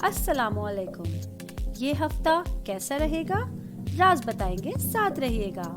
अस्सलामुअलैकुम। ये हफ्ता कैसा रहेगा, राज बताएंगे, साथ रहिएगा।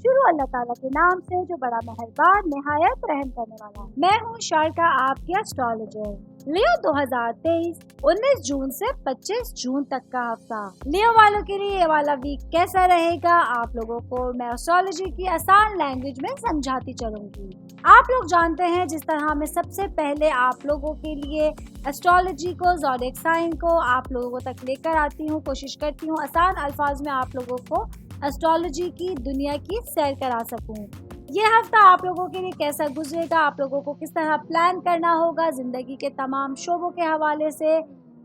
शुरू अल्लाह ताला के नाम से जो बड़ा मेहरबान निहायत रहम करने वाला है। मैं हूँ शारका, आपकी एस्ट्रोलॉजर। लियो 2023 19 जून से 25 जून तक का हफ्ता लियो वालों के लिए ये वाला वीक कैसा रहेगा, आप लोगों को मैं एस्ट्रोलॉजी की आसान लैंग्वेज में समझाती चलूंगी। आप लोग जानते हैं जिस तरह मैं सबसे पहले आप लोगों के लिए एस्ट्रोलॉजी को, ज़ोडिएक साइन को आप लोगों तक लेकर आती हूँ, कोशिश करती हूँ आसान अल्फाज में आप लोगों को एस्ट्रोलॉजी की दुनिया की सैर करा सकूं। ये हफ्ता आप लोगों के लिए कैसा गुजरेगा, आप लोगों को किस तरह प्लान करना होगा जिंदगी के तमाम शोबों के हवाले से,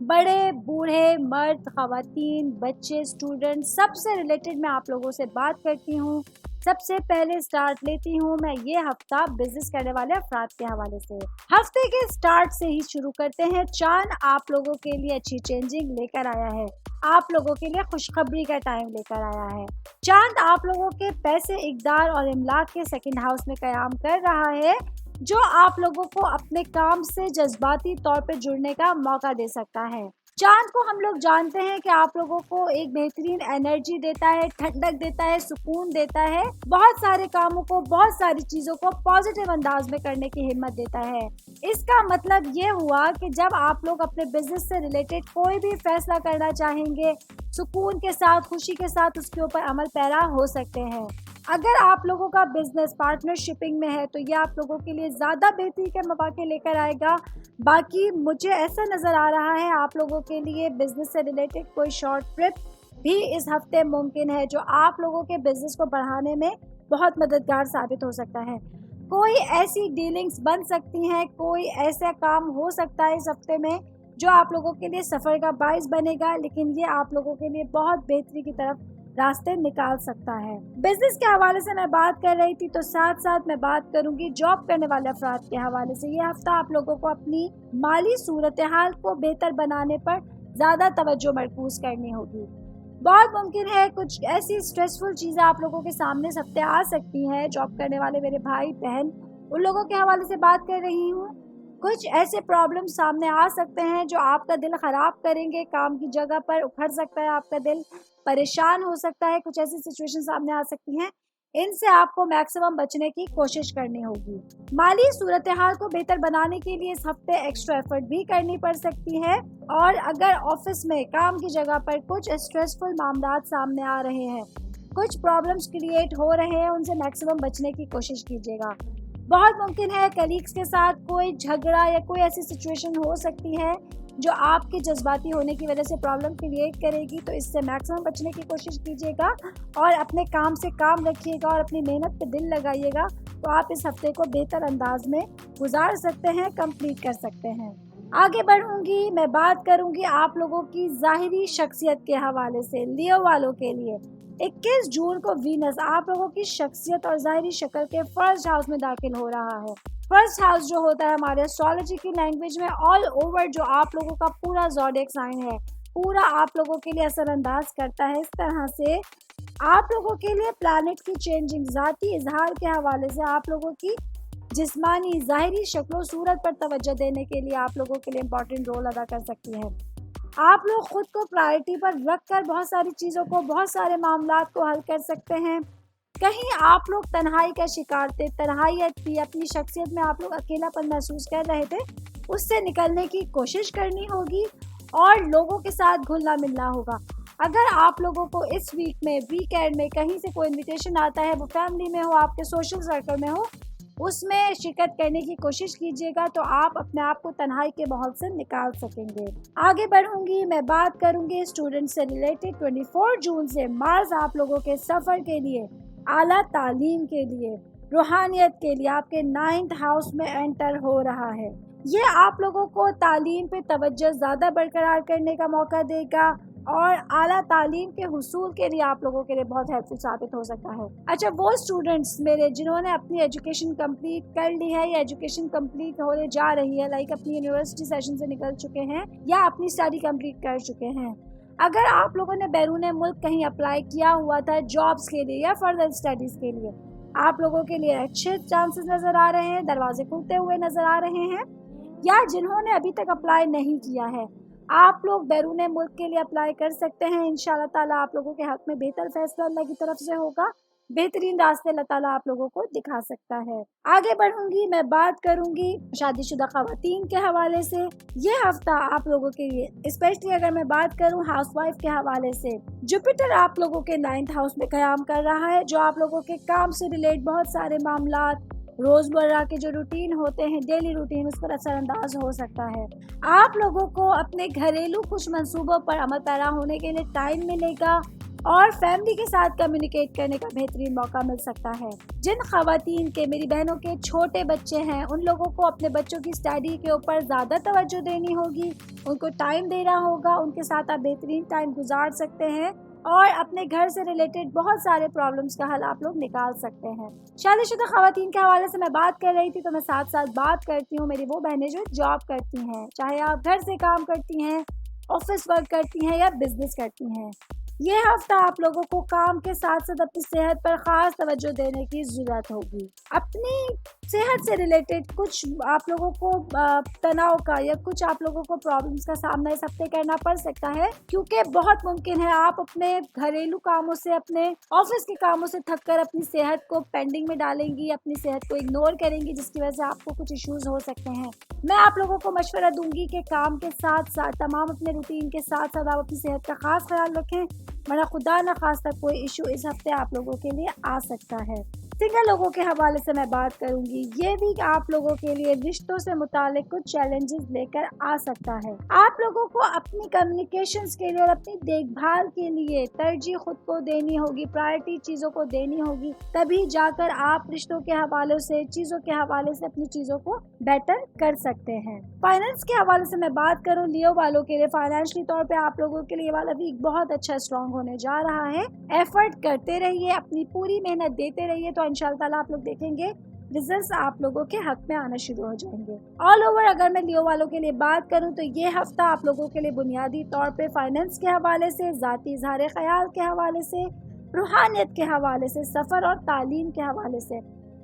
बड़े बूढ़े, मर्द, खवातीन, बच्चे, स्टूडेंट, सबसे रिलेटेड मैं आप लोगों से बात करती हूँ। सबसे पहले स्टार्ट लेती हूँ मैं ये हफ्ता बिजनेस करने वाले अफराद के हवाले से। हफ्ते के स्टार्ट से ही शुरू करते हैं। चांद आप लोगों के लिए अच्छी चेंजिंग लेकर आया है, आप लोगों के लिए खुशखबरी का टाइम लेकर आया है। चांद आप लोगों के पैसे, इक़दार और इमलाक के सेकंड हाउस में कयाम कर रहा है, जो आप लोगों को अपने काम से जज्बाती तौर पे जुड़ने का मौका दे सकता है। चांद को हम लोग जानते हैं कि आप लोगों को एक बेहतरीन एनर्जी देता है, ठंडक देता है, सुकून देता है, बहुत सारे कामों को, बहुत सारी चीज़ों को पॉजिटिव अंदाज में करने की हिम्मत देता है। इसका मतलब ये हुआ कि जब आप लोग अपने बिजनेस से रिलेटेड कोई भी फैसला करना चाहेंगे, सुकून के साथ, खुशी के साथ उसके ऊपर अमल पैरा हो सकते हैं। अगर आप लोगों का बिजनेस पार्टनरशिपिंग में है तो ये आप लोगों के लिए ज़्यादा बेहतरी के मौके लेकर आएगा। बाकी मुझे ऐसा नज़र आ रहा है आप लोगों के लिए बिजनेस से रिलेटेड कोई शॉर्ट ट्रिप भी इस हफ्ते मुमकिन है, जो आप लोगों के बिजनेस को बढ़ाने में बहुत मददगार साबित हो सकता है। कोई ऐसी डीलिंग्स बन सकती हैं, कोई ऐसा काम हो सकता है इस हफ्ते में जो आप लोगों के लिए सफ़र का बाइस बनेगा, लेकिन ये आप लोगों के लिए बहुत बेहतरी की तरफ रास्ते निकाल सकता है। बिजनेस के हवाले से मैं बात कर रही थी, तो साथ साथ मैं बात करूंगी जॉब करने वाले अफराद के हवाले से। ये हफ्ता आप लोगों को अपनी माली सूरत हाल को बेहतर बनाने पर ज़्यादा तवज्जो मरकूज करनी होगी। बहुत मुमकिन है कुछ ऐसी स्ट्रेसफुल चीज़ें आप लोगों के सामने इस हफ्ते आ सकती हैं। जॉब करने वाले मेरे भाई बहन, उन लोगों के हवाले से बात कर रही हूँ। कुछ ऐसे प्रॉब्लम सामने आ सकते हैं जो आपका दिल ख़राब करेंगे, काम की जगह पर उखड़ सकता है आपका दिल, परेशान हो सकता है, कुछ ऐसी सिचुएशन सामने आ सकती हैं। इनसे आपको मैक्सिमम बचने की कोशिश करनी होगी। माली सूरत हाल को बेहतर बनाने के लिए इस हफ्ते एक्स्ट्रा एफर्ट भी करनी पड़ सकती है, और अगर ऑफिस में, काम की जगह पर कुछ स्ट्रेसफुल मामला सामने आ रहे हैं, कुछ प्रॉब्लम्स क्रिएट हो रहे हैं, उनसे मैक्सिमम बचने की कोशिश कीजिएगा। बहुत मुमकिन है कलीग्स के साथ कोई झगड़ा या कोई ऐसी सिचुएशन हो सकती है जो आपके जज्बाती होने की वजह से प्रॉब्लम क्रिएट करेगी, तो इससे मैक्सिमम बचने की कोशिश कीजिएगा और अपने काम से काम रखिएगा और अपनी मेहनत पे दिल लगाइएगा, तो आप इस हफ्ते को बेहतर अंदाज में गुजार सकते हैं, कंप्लीट कर सकते हैं। आगे बढ़ूंगी, मैं बात करूंगी आप लोगों की ज़ाहिरी शख्सियत के हवाले से। लियो वालों के लिए 21 जून को वीनस आप लोगों की शख्सियत और ज़ाहिरी शक्ल के फर्स्ट हाउस में दाखिल हो रहा है। फर्स्ट हाउस जो होता है हमारे एस्ट्रोलॉजी की लैंग्वेज में ऑल ओवर जो आप लोगों का पूरा ज़ोडिएक साइन है, पूरा आप लोगों के लिए असरअंदाज करता है। इस तरह से आप लोगों के लिए प्लैनेट की चेंजिंग ज़ाती इजहार के हवाले से आप लोगों की जिस्मानी ज़ाहिरी शक्ल सूरत पर तवज्जो देने के लिए आप लोगों के लिए इम्पॉर्टेंट रोल अदा कर सकती है। आप लोग खुद को प्रायोरिटी पर रख कर बहुत सारी चीज़ों को, बहुत सारे मामलात को हल कर सकते हैं। कहीं आप लोग तन्हाई का शिकार थे, तन्हाईयत थी, अपनी शख्सियत में आप लोग अकेलापन महसूस कर रहे थे, उससे निकलने की कोशिश करनी होगी और लोगों के साथ घुलना मिलना होगा। अगर आप लोगों को इस वीक में, वीकेंड में कहीं से कोई इन्विटेशन आता है, वो फैमिली में हो, आपके सोशल सर्कल में हो, उसमें शिरकत करने की कोशिश कीजिएगा, तो आप अपने आप को तन्हाई के माहौल से निकाल सकेंगे। आगे बढ़ूंगी, मैं बात करूंगी स्टूडेंट से रिलेटेड। 24 जून से मार्स आप लोगों के सफ़र के लिए, आला तालीम के लिए, रूहानियत के लिए आपके 9th हाउस में एंटर हो रहा है। ये आप लोगों को तालीम पे तवज्जो ज़्यादा बरकरार करने का मौका देगा और आला तालीम के हुसूल के लिए आप लोगों के लिए बहुत हेल्पफुल साबित हो सकता है। अच्छा, वो स्टूडेंट्स मेरे जिन्होंने अपनी एजुकेशन कंप्लीट कर ली है या एजुकेशन कंप्लीट होने जा रही है, लाइक अपनी यूनिवर्सिटी सेशन से निकल चुके हैं या अपनी स्टडी कंप्लीट कर चुके हैं, अगर आप लोगों ने बैरून मुल्क कहीं अप्लाई किया हुआ था जॉब्स के लिए या फर्दर स्टडीज़ के लिए, आप लोगों के लिए अच्छे चांसेस नज़र आ रहे हैं, दरवाजे खुलते हुए नज़र आ रहे हैं। या जिन्होंने अभी तक अप्लाई नहीं किया है, आप लोग बैरून मुल्क के लिए अप्लाई कर सकते हैं। इंशाल्लाह ताला आप लोगों के हक में बेहतर फैसला अल्लाह की तरफ से होगा, बेहतरीन रास्ते अल्लाह ताला आप लोगों को दिखा सकता है। आगे बढ़ूंगी, मैं बात करूंगी शादीशुदा खवातीन के हवाले से। ये हफ्ता आप लोगों के लिए स्पेशली अगर मैं बात करूं हाउसवाइफ के हवाले से, जुपिटर आप लोगों के 9th हाउस में क़याम कर रहा है, जो आप लोगों के काम से रिलेट बहुत सारे मामलात, रोजमर्रा के जो रूटीन होते हैं, डेली रूटीन, उस पर असरअंदाज हो सकता है। आप लोगों को अपने घरेलू कुछ मंसूबों पर अमल पैरा होने के लिए टाइम मिलेगा और फैमिली के साथ कम्युनिकेट करने का बेहतरीन मौका मिल सकता है। जिन खवातीन के, मेरी बहनों के छोटे बच्चे हैं, उन लोगों को अपने बच्चों की स्टडी के ऊपर ज़्यादा तवज्जो देनी होगी, उनको टाइम देना होगा, उनके साथ आप बेहतरीन टाइम गुजार सकते हैं और अपने घर से रिलेटेड बहुत सारे प्रॉब्लम्स का हल आप लोग निकाल सकते हैं। शादीशुदा खवातीन के हवाले से मैं बात कर रही थी, तो मैं साथ साथ बात करती हूँ मेरी वो बहनें जो जॉब करती हैं, चाहे आप घर से काम करती हैं, ऑफिस वर्क करती हैं या बिजनेस करती हैं। ये हफ्ता आप लोगों को काम के साथ साथ अपनी सेहत पर खास तवज्जो देने की ज़रूरत होगी। अपनी सेहत से रिलेटेड कुछ आप लोगों को तनाव का या कुछ आप लोगों को प्रॉब्लम्स का सामना इस हफ्ते करना पड़ सकता है, क्योंकि बहुत मुमकिन है आप अपने घरेलू कामों से, अपने ऑफिस के कामों से थक कर अपनी सेहत को पेंडिंग में डालेंगी, अपनी सेहत को इग्नोर करेंगी, जिसकी वजह से आपको कुछ इश्यूज हो सकते हैं। मैं आप लोगों को मशवरा दूंगी कि काम के साथ साथ, तमाम अपने रूटीन के साथ साथ आप अपनी सेहत का खास ख्याल रखें, वरना खुदा न खास्ता कोई इशू इस हफ्ते आप लोगों के लिए आ सकता है। सिंगल लोगों के हवाले से मैं बात करूंगी। ये भी आप लोगों के लिए रिश्तों से मुतालिक कुछ चैलेंजेस लेकर आ सकता है। आप लोगों को अपनी कम्युनिकेशंस के लिए और अपनी देखभाल के लिए तरजीह खुद को देनी होगी, प्रायोरिटी चीज़ों को देनी होगी, तभी जाकर आप रिश्तों के हवाले से, चीज़ों के हवाले से अपनी चीज़ों को बेटर कर सकते हैं। फाइनेंस के हवाले से मैं बात करूँ, लियो वालों के लिए फाइनेंशियली तौर पे आप लोगों के लिए वाला वीक बहुत अच्छा स्ट्रॉन्ग होने जा रहा है। एफर्ट करते रहिए, अपनी पूरी मेहनत देते रहिए, तो इंशाल्लाह ताला आप लोग देखेंगे रिजल्ट्स आप लोगों के हक में आना शुरू हो जाएंगे। ऑल ओवर अगर मैं लियो वालों के लिए बात करूं, तो ये हफ्ता आप लोगों के लिए बुनियादी तौर पे फाइनेंस के हवाले से, ज़ाती इज़हार ख्याल के हवाले से, रूहानियत के हवाले से, सफ़र और तालीम के हवाले से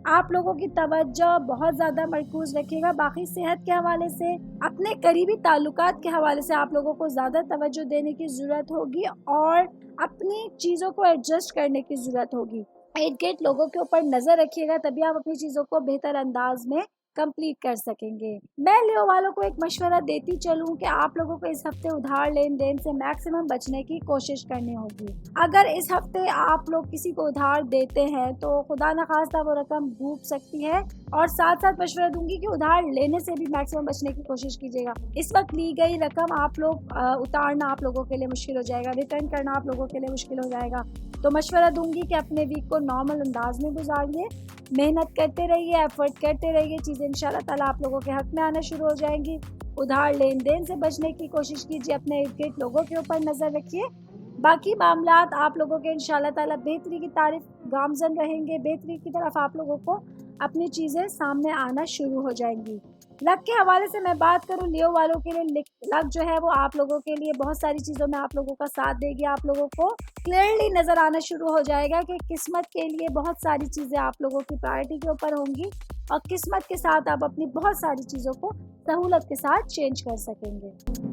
आप लोगों की तवज्जो बहुत ज़्यादा मरकूज़ रखिएगा। बाकी सेहत के हवाले से, अपने करीबी ताल्लुकात के हवाले से आप लोगों को ज़्यादा तवज्जो देने की ज़रूरत होगी और अपनी चीज़ों को एडजस्ट करने की ज़रूरत होगी। इर्द गिर्द लोगों के ऊपर नज़र रखिएगा, तभी आप अपनी चीज़ों को बेहतर अंदाज में कंप्लीट कर सकेंगे। मैं लियो वालों को एक मशवरा देती चलूं कि आप लोगों को इस हफ्ते उधार लेन देन से मैक्सिमम बचने की कोशिश करनी होगी। अगर इस हफ्ते आप लोग किसी को उधार देते हैं तो खुदा न खास्ता वो रकम डूब सकती है, और साथ साथ मशवरा दूंगी कि उधार लेने से भी मैक्सिमम बचने की कोशिश कीजिएगा। इस वक्त ली गई रकम आप लोग उतारना आप लोगों के लिए मुश्किल हो जाएगा, रिटर्न करना आप लोगों के लिए मुश्किल हो जाएगा। तो मशवरा दूंगी कि अपने वीक को नॉर्मल अंदाज में गुजारिए, मेहनत करते रहिए, एफर्ट करते रहिए, चीज़ें इंशाल्लाह ताला आप लोगों के हक में आना शुरू हो जाएंगी। उधार लेन देन से बचने की कोशिश कीजिए, अपने इर्द गिर्द लोगों के ऊपर नज़र रखिए। बाकी मामलात आप लोगों के इंशाल्लाह ताला बेहतरी की तारीफ गामजन रहेंगे, बेहतरी की तरफ आप लोगों को अपनी चीज़ें सामने आना शुरू हो जाएंगी। लक के हवाले से मैं बात करूं, लियो वालों के लिए लक जो है वो आप लोगों के लिए बहुत सारी चीज़ों में आप लोगों का साथ देगी। आप लोगों को क्लियरली नज़र आना शुरू हो जाएगा कि किस्मत के लिए बहुत सारी चीज़ें आप लोगों की प्रायोरिटी के ऊपर होंगी और किस्मत के साथ आप अपनी बहुत सारी चीज़ों को सहूलत के साथ चेंज कर सकेंगे।